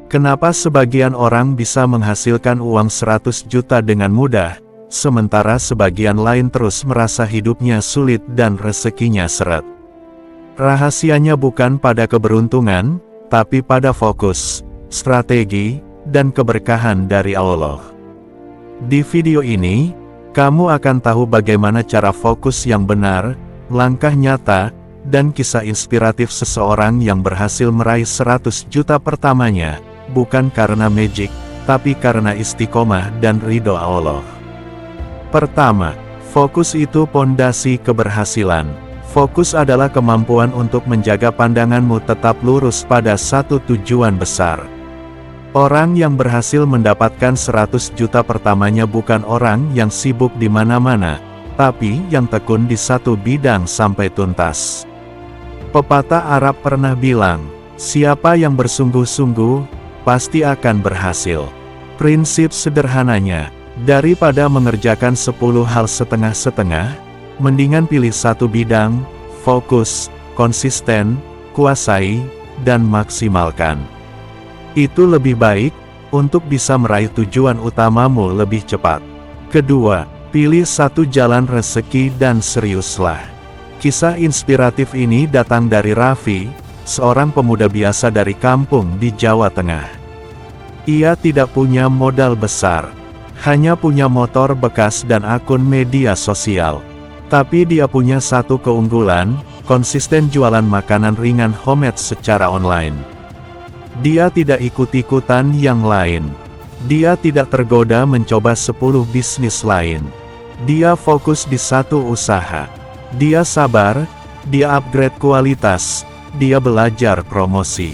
Kenapa sebagian orang bisa menghasilkan uang 100 juta dengan mudah, sementara sebagian lain terus merasa hidupnya sulit dan rezekinya seret? Rahasianya bukan pada keberuntungan, tapi pada fokus, strategi, dan keberkahan dari Allah. Di video ini, kamu akan tahu bagaimana cara fokus yang benar, langkah nyata, dan kisah inspiratif seseorang yang berhasil meraih 100 juta pertamanya, bukan karena magic, tapi karena istiqomah dan ridho Allah. Pertama, fokus itu pondasi keberhasilan. Fokus adalah kemampuan untuk menjaga pandanganmu tetap lurus pada satu tujuan besar. Orang yang berhasil mendapatkan 100 juta pertamanya bukan orang yang sibuk di mana-mana, tapi yang tekun di satu bidang sampai tuntas. Pepatah Arab pernah bilang, siapa yang bersungguh-sungguh, pasti akan berhasil. Prinsip sederhananya, daripada mengerjakan 10 hal setengah-setengah, mendingan pilih satu bidang, fokus, konsisten, kuasai, dan maksimalkan. Itu lebih baik, untuk bisa meraih tujuan utamamu lebih cepat. Kedua, pilih satu jalan rezeki dan seriuslah. Kisah inspiratif ini datang dari Raffi, seorang pemuda biasa dari kampung di Jawa Tengah. Ia tidak punya modal besar, hanya punya motor bekas dan akun media sosial. Tapi dia punya satu keunggulan, konsisten jualan makanan ringan homemade secara online. Dia tidak ikut-ikutan yang lain. Dia tidak tergoda mencoba 10 bisnis lain. Dia fokus di satu usaha. Dia sabar, dia upgrade kualitas, dia belajar promosi.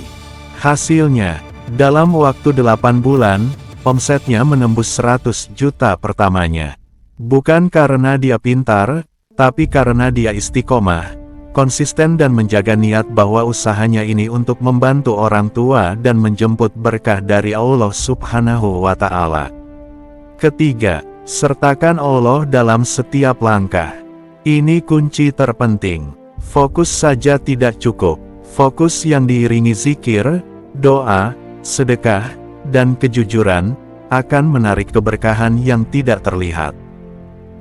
Hasilnya, dalam waktu 8 bulan, omsetnya menembus 100 juta pertamanya. Bukan karena dia pintar, tapi karena dia istiqomah, konsisten dan menjaga niat bahwa usahanya ini untuk membantu orang tua dan menjemput berkah dari Allah Subhanahu wa Ta'ala. Ketiga, sertakan Allah dalam setiap langkah. Ini kunci terpenting. Fokus saja tidak cukup. Fokus yang diiringi zikir, doa, sedekah, dan kejujuran, akan menarik keberkahan yang tidak terlihat.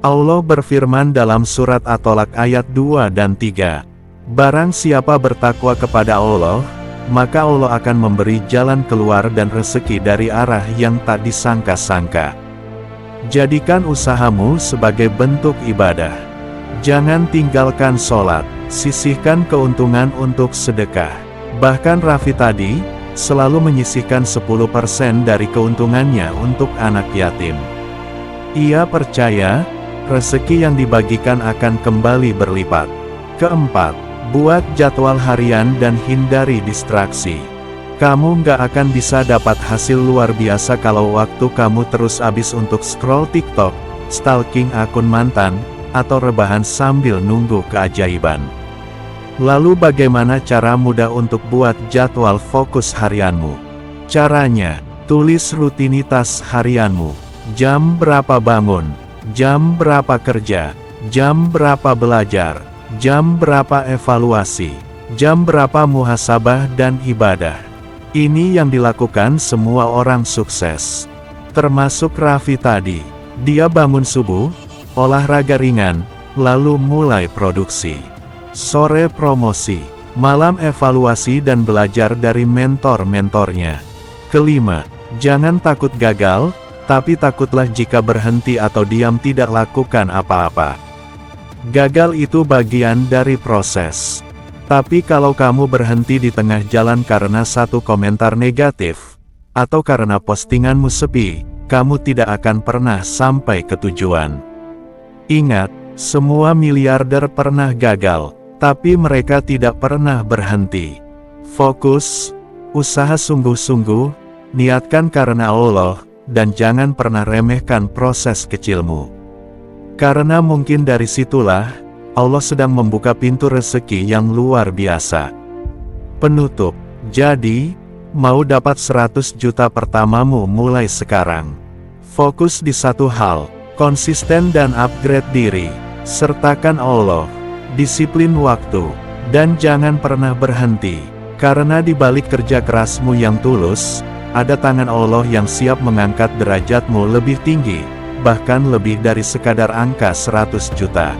Allah berfirman dalam surat At-Tolak ayat 2 dan 3, barang siapa bertakwa kepada Allah, maka Allah akan memberi jalan keluar dan rezeki dari arah yang tak disangka-sangka. Jadikan usahamu sebagai bentuk ibadah. Jangan tinggalkan sholat, sisihkan keuntungan untuk sedekah. Bahkan Raffi tadi, selalu menyisihkan 10% dari keuntungannya untuk anak yatim. Ia percaya, rezeki yang dibagikan akan kembali berlipat. Keempat, buat jadwal harian dan hindari distraksi. Kamu nggak akan bisa dapat hasil luar biasa kalau waktu kamu terus habis untuk scroll TikTok, stalking akun mantan, atau rebahan sambil nunggu keajaiban. Lalu bagaimana cara mudah untuk buat jadwal fokus harianmu? Caranya, tulis rutinitas harianmu. Jam berapa bangun, jam berapa kerja, jam berapa belajar, jam berapa evaluasi, jam berapa muhasabah dan ibadah. Ini yang dilakukan semua orang sukses. Termasuk Raffi tadi. Dia bangun subuh, olahraga ringan, lalu mulai produksi. Sore promosi, malam evaluasi dan belajar dari mentor-mentornya. Kelima, jangan takut gagal, tapi takutlah jika berhenti atau diam tidak lakukan apa-apa. Gagal itu bagian dari proses. Tapi kalau kamu berhenti di tengah jalan karena satu komentar negatif, atau karena postinganmu sepi, kamu tidak akan pernah sampai ke tujuan. Ingat, semua miliarder pernah gagal, tapi mereka tidak pernah berhenti. Fokus, usaha sungguh-sungguh, niatkan karena Allah, dan jangan pernah remehkan proses kecilmu. Karena mungkin dari situlah, Allah sedang membuka pintu rezeki yang luar biasa. Penutup, jadi, mau dapat 100 juta pertamamu mulai sekarang. Fokus di satu hal, konsisten dan upgrade diri, sertakan Allah, disiplin waktu, dan jangan pernah berhenti, karena di balik kerja kerasmu yang tulus, Ada tangan Allah yang siap mengangkat derajatmu lebih tinggi, bahkan lebih dari sekadar angka 100 juta.